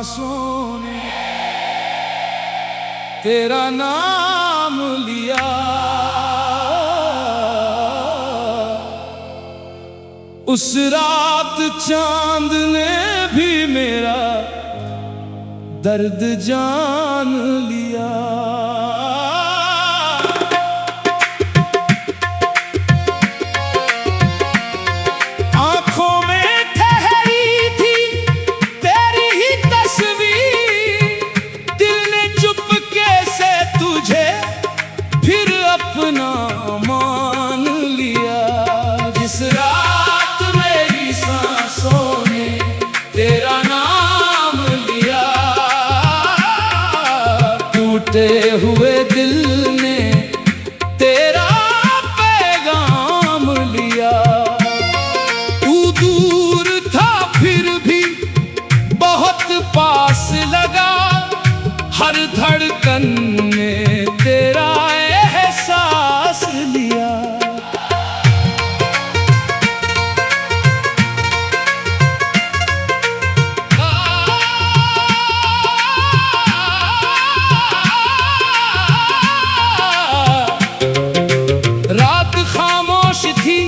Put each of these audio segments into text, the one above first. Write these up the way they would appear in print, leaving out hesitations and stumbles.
सांसों ने तेरा नाम लिया। उस रात चांद ने भी मेरा दर्द जान लिया। आंखों में ठहरी थी तेरी ही तस्वीर, दिल ने चुपके से तुझे फिर अपना मान लिया। जिस रात मेरी सांसों ने तेरा नाम लिया, टूटे हुए दिल ने तेरा पैगाम लिया। तू दूर था फिर भी बहुत पास लगा, हर धड़कन ने तेरा एहसास लिया। रात खामोश थी,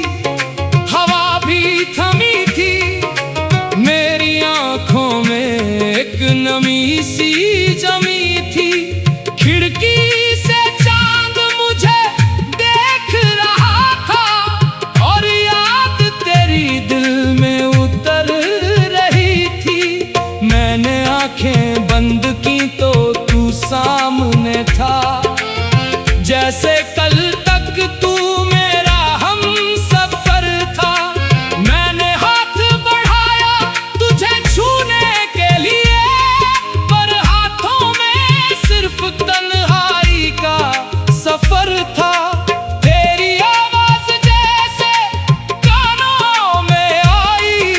हवा भी थमी थी, मेरी आंखों में एक नमी सी जमी थी। खिड़की से चांद मुझे देख रहा था और याद तेरी दिल में उतर रही थी। मैंने आंखें बंद की तो तू सामने था, जैसे कल तक तू मेरा हम सफर था। मैंने हाथ बढ़ाया तुझे छूने के लिए, पर हाथों में सिर्फ तन्हाई का सफर था। तेरी आवाज जैसे कानों में आई,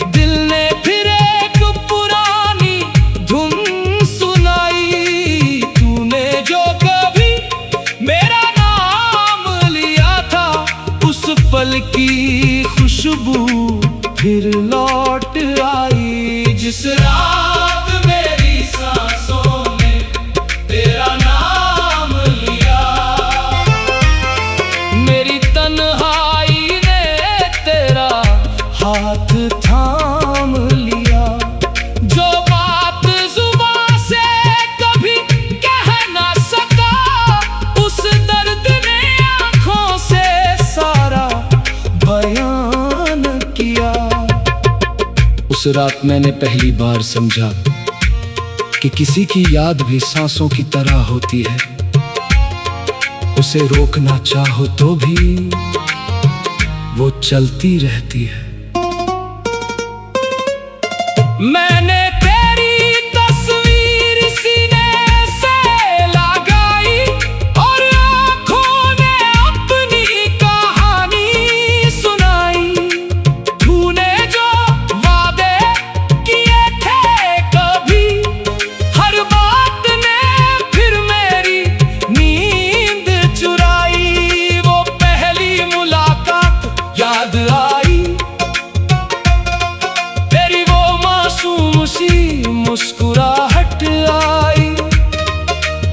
दिल ने फिर एक पुरानी धुन सुनाई। तूने जो कभी मेरा नाम लिया था, उस पल की खुशबू फिर लौट आई। जिस रात मेरी सांसों ने तेरा नाम लिया, मेरी तन्हाई ने तेरा हाथ थाम लिया। जो बात जुबां से कभी कह ना सका, उस दर्द ने आंखों से सारा बयान किया। उस रात मैंने पहली बार समझा कि किसी की याद भी सांसों की तरह होती है। उसे रोकना चाहो तो भी वो चलती रहती है। मैंने तेरी तस्वीर सीने से लगाई और आंखों ने अपनी कहानी सुनाई। तूने जो वादे किए थे कभी, हर बात ने फिर मेरी नींद चुराई। वो पहली मुलाकात याद आई, तेरी वो मासूम सी मुस्कुराहट आई।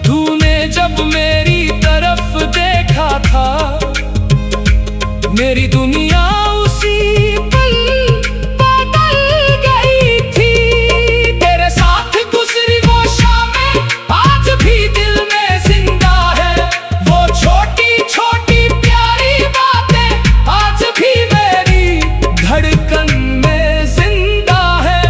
तूने जब मेरी तरफ देखा था, मेरी दुनिया उसी पल बदल गई थी। तेरे साथ गुजरी वो शामें आज भी दिल में जिंदा है। वो छोटी छोटी प्यारी बातें आज भी मेरी धड़कन में जिंदा है।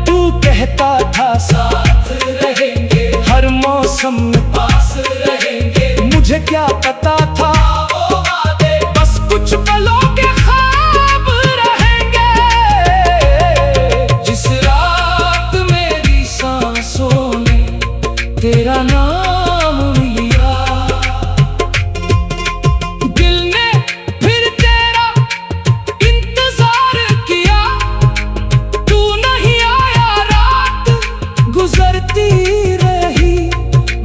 तू कहता था साथ रहेंगे, हर मौसम में पास रहेंगे। मुझे क्या पता था वो वादे बस कुछ पलों के ख्वाब रहेंगे। जिस रात मेरी सांसों ने तेरा नाम लिया, दिल ने फिर तेरा इंतजार किया। तू नहीं आया, रात गुजरती रही।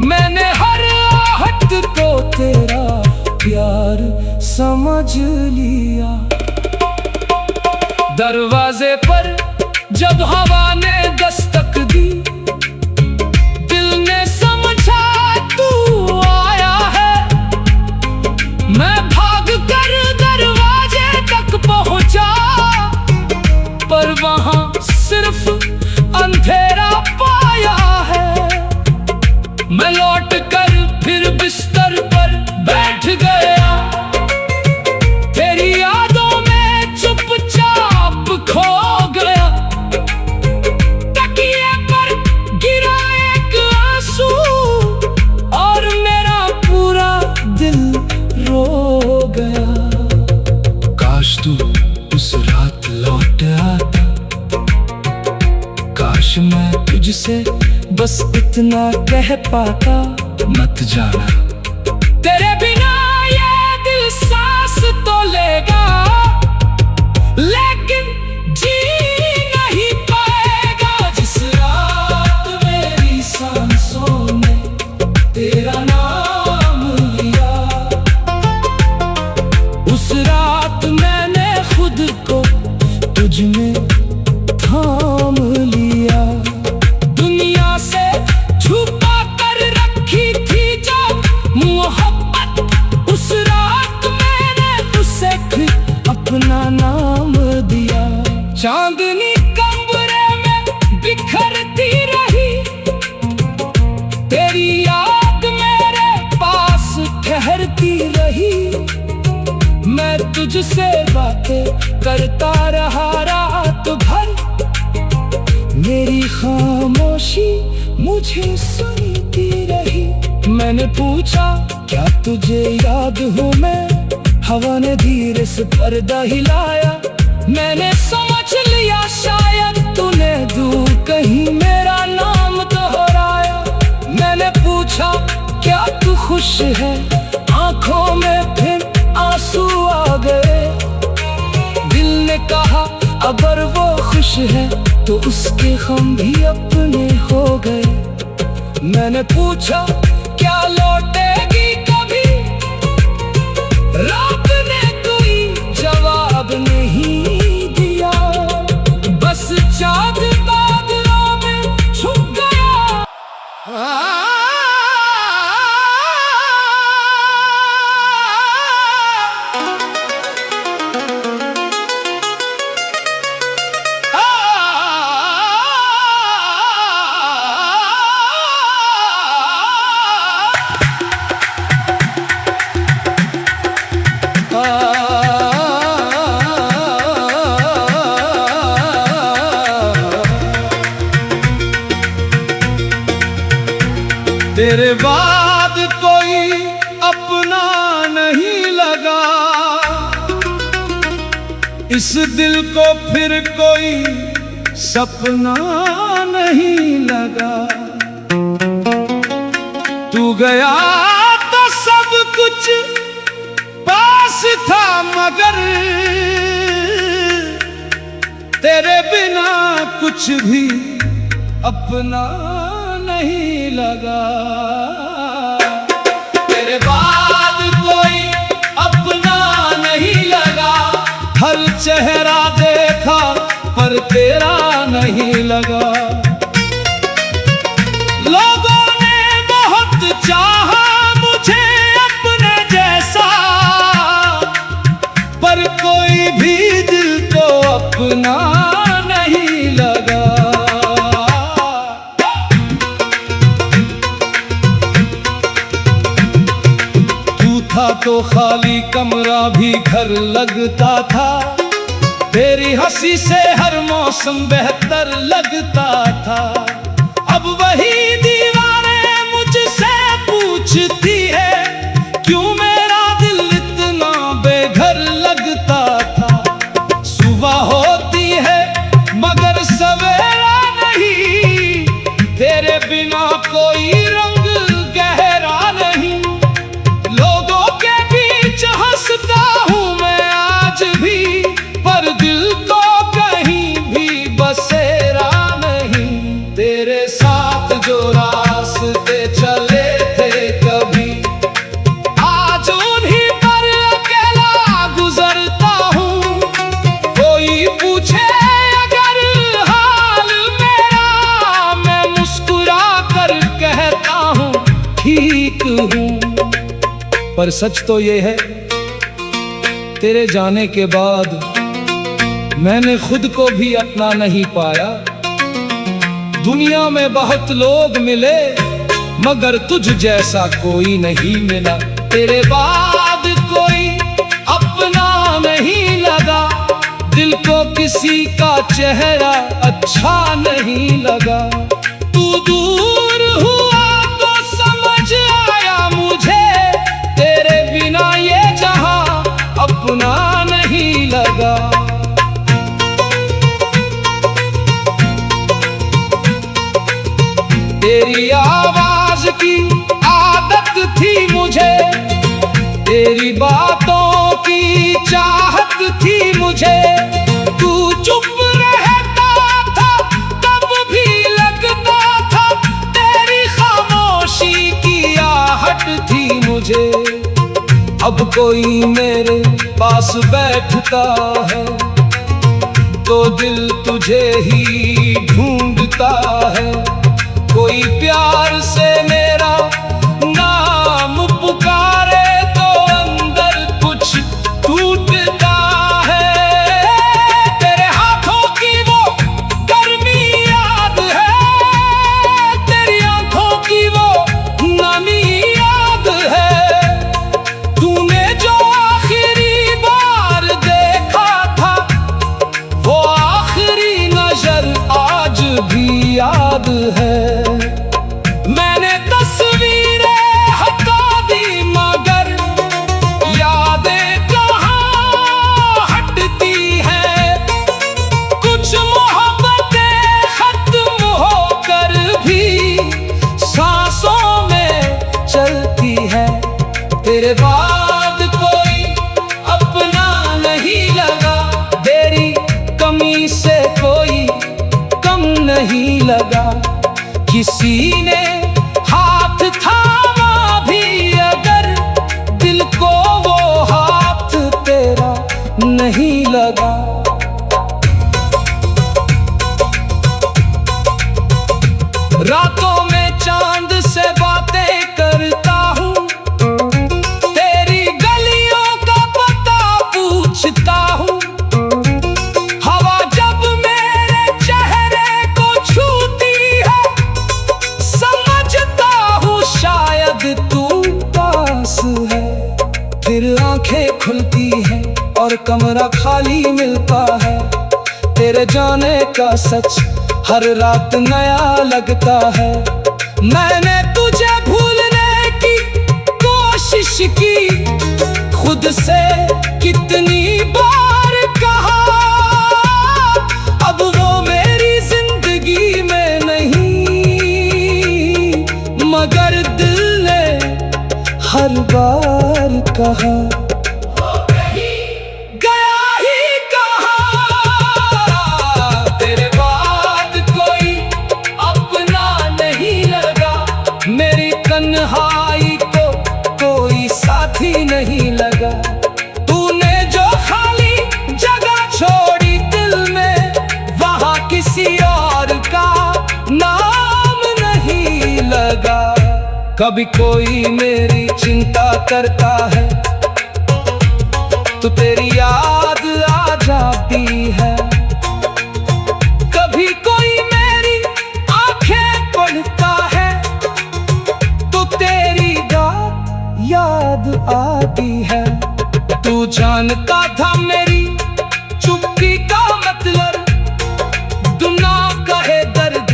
मैंने हर आहट को तेरा प्यार समझ लिया। दरवाजे पर जब हवा ने दस्तक दी, वहां सिर्फ अंधेरा पाया है। मैं लौट कर फिर बिस्तर पर बैठ गया, तेरी यादों में चुपचाप खो गया। तकिए पर गिरा एक आंसू और मेरा पूरा दिल रो गया। काश तू उस रात लौट आता, काश मैं तुझसे बस इतना कह पाता, मत जाना तेरे बिना ये दिल सांस तो लेगा, लेकिन जी नहीं पाएगा। जिस रात मेरी सांसों ने तेरा नाम लिया, उस रात मैंने खुद को तुझ में थाम लिया। दुनिया से छुपा कर रखी थी जो मोहब्बत, उस रात मैंने उसे अपना नाम दिया। चांदनी कमरे में बिखरती रही, तेरी याद मेरे पास ठहरती रही। मैं तुझसे बातें करता रहा रात भर, मेरी खामोशी मुझे सुनती रही। मैंने पूछा क्या तुझे याद हूँ मैं, हवा ने धीरे से पर्दा हिलाया। मैंने समझ लिया शायद तूने दूर कहीं मेरा नाम दोहराया। मैंने पूछा क्या तू खुश है, आंखों में फिर आंसू आ गए। दिल ने कहा अगर वो खुश है तो उसके गम भी अपने हो गए। मैंने पूछा क्या लौटेगी कभी, रात ने कोई जवाब नहीं दिया, बस चाँद बादलों में छुप गया। तेरे बाद कोई अपना नहीं लगा, इस दिल को फिर कोई सपना नहीं लगा। तू गया तो सब कुछ पास था, मगर तेरे बिना कुछ भी अपना नहीं लगा। तेरे बाद कोई अपना नहीं लगा, हर चेहरा देखा पर तेरा नहीं लगा। लोगों ने बहुत चाहा मुझे अपने जैसा, पर कोई भी दिल को अपना नहीं लगा। तो खाली कमरा भी घर लगता था, तेरी हंसी से हर मौसम बेहतर लगता था। अब वही दीवारें मुझसे पूछती है क्यों मेरा दिल इतना बेघर लगता था। सुबह होती है मगर सवेरा नहीं, तेरे बिना कोई रंग गहरा नहीं। हंसता हूँ मैं आज भी, पर दिल को कहीं भी बसेरा नहीं। तेरे साथ जो रास्ते चले थे कभी, आज उन्हीं पर अकेला गुजरता हूँ। कोई पूछे अगर हाल मेरा, मैं मुस्कुरा कर कहता हूँ ठीक हूँ। पर सच तो ये है तेरे जाने के बाद मैंने खुद को भी अपना नहीं पाया। दुनिया में बहुत लोग मिले मगर तुझ जैसा कोई नहीं मिला। तेरे बाद कोई अपना नहीं लगा, दिल को किसी का चेहरा अच्छा नहीं लगा। तू दूर हुआ तो समझ आया मुझे, तेरे बिना ये जहां अपना नहीं लगा। तेरी आवाज की आदत थी मुझे, तेरी बातों की चाहत थी मुझे। तू चुप रहता था तब भी लगता था, तेरी खामोशी की आहट थी मुझे। अब कोई मेरे पास बैठता है तो दिल तुझे ही ढूंढता है। कोई प्यार से मेरा नाम पुकारे तो अंदर कुछ टूटता है। तेरे हाथों की वो गर्मी याद है, तेरी आंखों की वो नमी याद है। तूने जो आखिरी बार देखा था वो आखिरी नजर आज भी याद है। मैंने तस्वीरें हटा दी मगर यादें कहाँ हटती हैं। कुछ मोहब्बतें खत्म होकर भी सांसों में चलती है। तेरे बाद कोई अपना नहीं लगा, तेरी कमी से कोई कम नहीं लगा। किसी ने हाथ थामा भी अगर, दिल को वो हाथ तेरा नहीं लगा। रातों में चांद से बातें करता हूँ, तेरी गलियों का पता पूछता हूँ। फिर आंखें खुलती हैं और कमरा खाली मिलता है। तेरे जाने का सच हर रात नया लगता है। मैंने तुझे भूलने की कोशिश की, खुद से कितनी बार कहा, अब वो मेरी जिंदगी में नहीं, मगर दिल ने हर बार कहा गया ही कहा। तेरे बाद कोई अपना नहीं लगा, मेरी तन्हाई को कोई साथी नहीं लगा। तूने जो खाली जगह छोड़ी दिल में, वहां किसी और का नाम नहीं लगा। कभी कोई मेरी चिंता करता है तो तेरी याद आ जाती है। कभी कोई मेरी आंखें पढ़ता है तो तेरी बात याद आती है। तू जानता था मेरी चुप्पी का मतलब, दुना कहे दर्द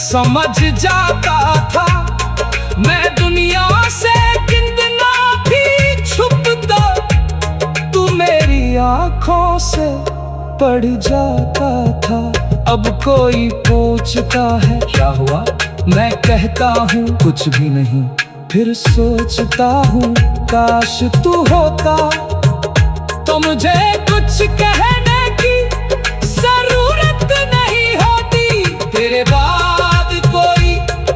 समझ जाता था। मैं दुनिया से कितना भी छुपता, तू मेरी आंखों से पड़ जाता था। अब कोई पूछता है क्या हुआ, मैं कहता हूँ कुछ भी नहीं। फिर सोचता हूँ काश तू होता तो मुझे कुछ कहने की जरूरत नहीं होती। तेरे बाद कोई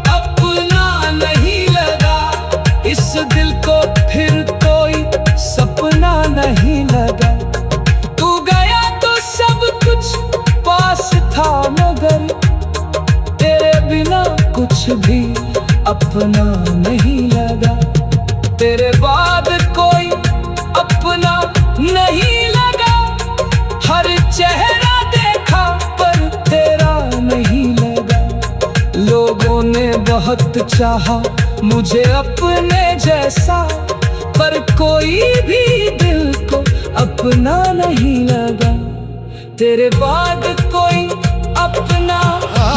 अपना नहीं लगा, इस दिल को फिर कोई सपना नहीं लगा। तू गया तो सब कुछ पास था मगर तेरे बिना कुछ भी अपना नहीं लगा। तेरे बाद कोई अपना नहीं लगा, हर चेहरे बहुत चाहा मुझे अपने जैसा, पर कोई भी दिल को अपना नहीं लगा। तेरे बाद कोई अपना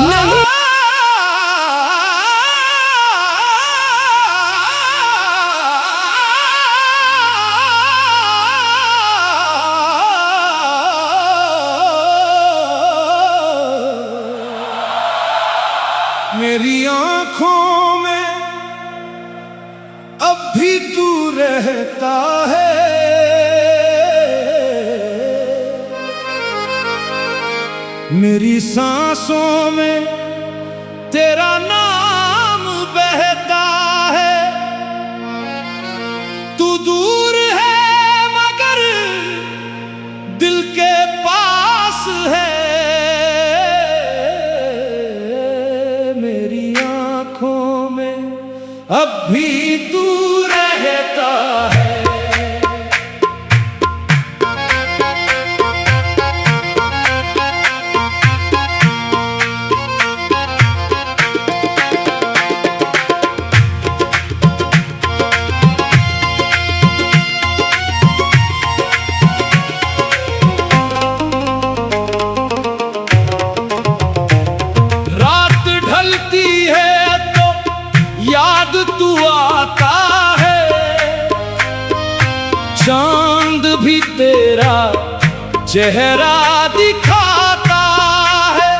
नहीं। मेरी आँखों में अब भी तू रहता है, मेरी सांसों में तेरा नाम बहता है। तू दूर है मगर दिल के पास है, अब भी तू रहता है। रात ढलती है तो याद तू आता है, चांद भी तेरा चेहरा दिखाता है।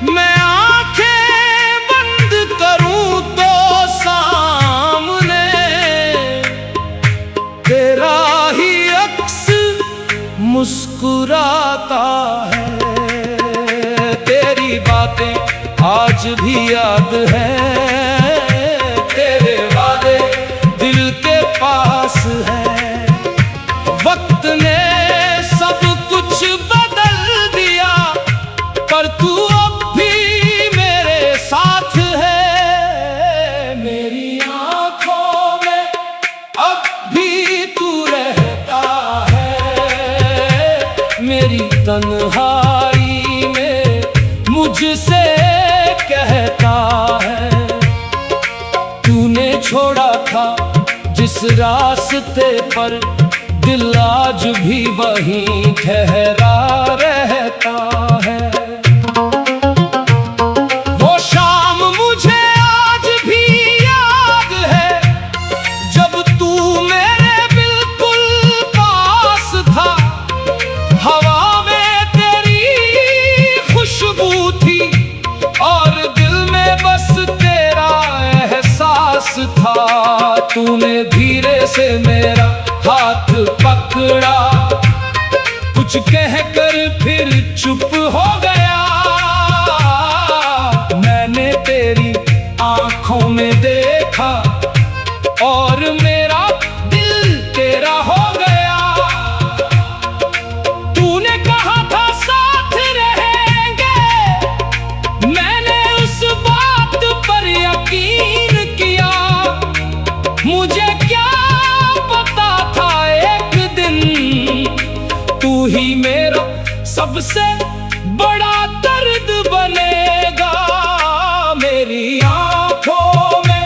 मैं आंखें बंद करूं तो सामने तेरा ही अक्स मुस्कुराता है। तेरी बातें आज भी याद है, पास है। वक्त ने सब कुछ बदल दिया, पर तू अब भी मेरे साथ है। मेरी आँखों में अब भी तू रहता है, मेरी तन्हाई में मुझसे कहता है। तूने छोड़ा था जिस रास्ते पर, दिल आज भी वहीं ठहरा रहता है। वो शाम मुझे आज भी याद है, जब तू मेरे बिल्कुल पास था। हवा में तेरी खुशबू थी और दिल में बस तेरा एहसास था। तूने धीरे से मेरा हाथ पकड़ा, कुछ कहकर फिर चुप हो गया। मैंने तेरी आंखों में देखा और मेरा दिल तेरा हो गया। तूने कहा था साथ रहेंगे, मैंने उस बात पर यकीन किया। मुझे क्या पता था एक दिन तू ही मेरा सबसे बड़ा दर्द बनेगा। मेरी आँखों में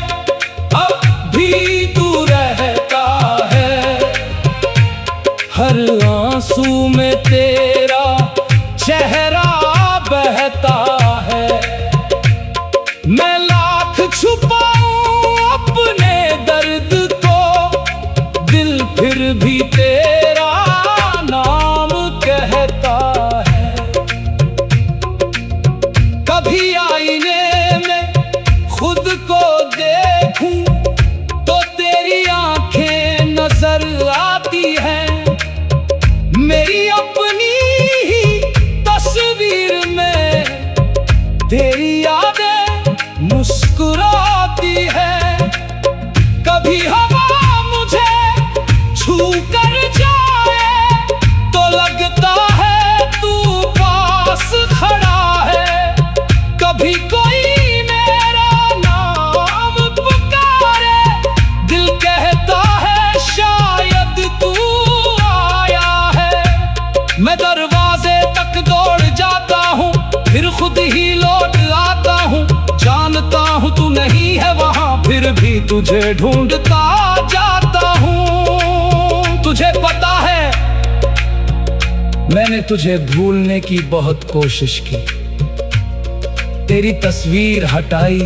अब भी तू रहता है, हर आंसू में तेरा चेहरा बहता है। मैं लाख छुपाऊं अपने दर्द को, दिल फिर भी तेरा नाम कहता है। कभी आईने में खुद को देखूं तो तेरी आंखें नजर आती हैं। मेरी अपनी ही तस्वीर में तेरी यादें मुस्कुराती है। कभी हवा मुझे छू कर जाए तो लगता है तू पास खड़ा है। कभी कोई मेरा नाम पुकारे, दिल कहता है शायद तू आया है। मैं दरवाजे तक दौड़ जाता हूँ, फिर खुद ही लौट आता हूँ। जानता हूँ तू नहीं फिर भी तुझे ढूंढता जाता हूँ। तुझे पता है मैंने तुझे भूलने की बहुत कोशिश की, तेरी तस्वीर हटाई,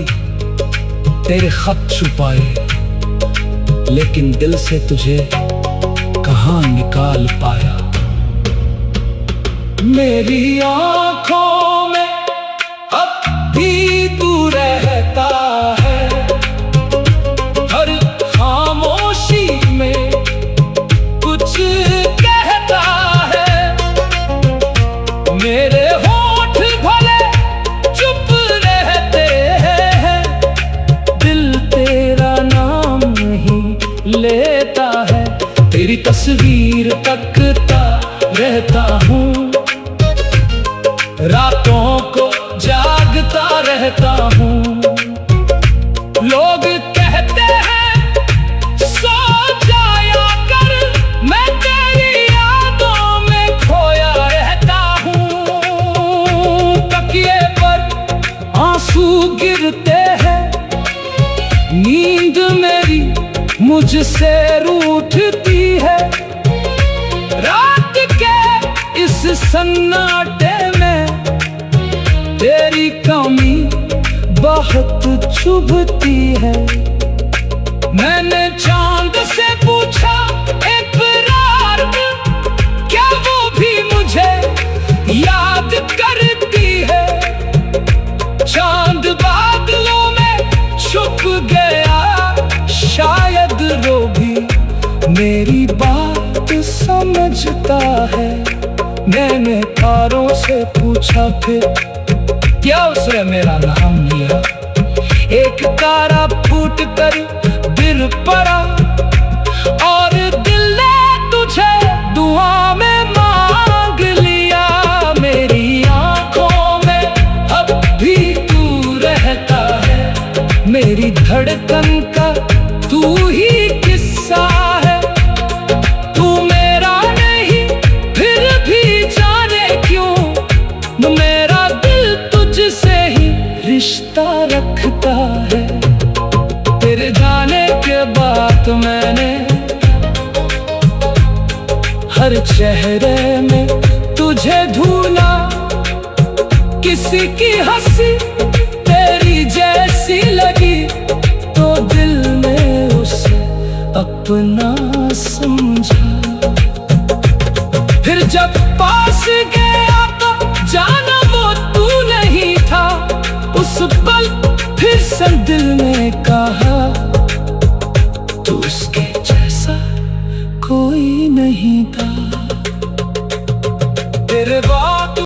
तेरे खत छुपाए, लेकिन दिल से तुझे कहाँ निकाल पाया। मेरी आंखों में अब भी तू रहता है, हर खामोशी में कुछ कहता है। मेरे होठ भले चुप रहते हैं, दिल तेरा नाम नहीं लेता है। तेरी तस्वीर तकता रहता हूँ, रातों को जागता रहता हूँ। लोग कहते हैं सो जाया कर, मैं तेरी यादों में खोया रहता हूँ। तकिए पर आंसू गिरते हैं, नींद मेरी मुझसे रूठती है। रात के इस सन्नाटे में तेरी कमी बहुत चुभती है। मैंने चांद से पूछा इकरार में, क्या वो भी मुझे याद करती है। चांद बादलों में छुप गया, शायद वो भी मेरी बात समझता है। मैंने तारों से पूछा फिर, क्या उसने मेरा नाम लिया। एक तारा फूट कर गिर पड़ा, और दिल ने तुझे दुआ में मांग लिया। मेरी आंखों में अब भी तू रहता है, मेरी धड़कन का तू ही किस्सा है। तू मेरा नहीं फिर भी जाने क्यों, मेरा दिल तुझसे ही रिश्ता रखता है। तेरे जाने के बाद मैंने हर चेहरे में तुझे ढूंढा, किसी की हंसी तेरी जैसी लगी तो दिल ने उसे अपना समझा। फिर जब पास गया तो जाना वो तू नहीं था। उस पल फिर से दिल ने कहा, तू उसके जैसा कोई नहीं था। तेरे बाद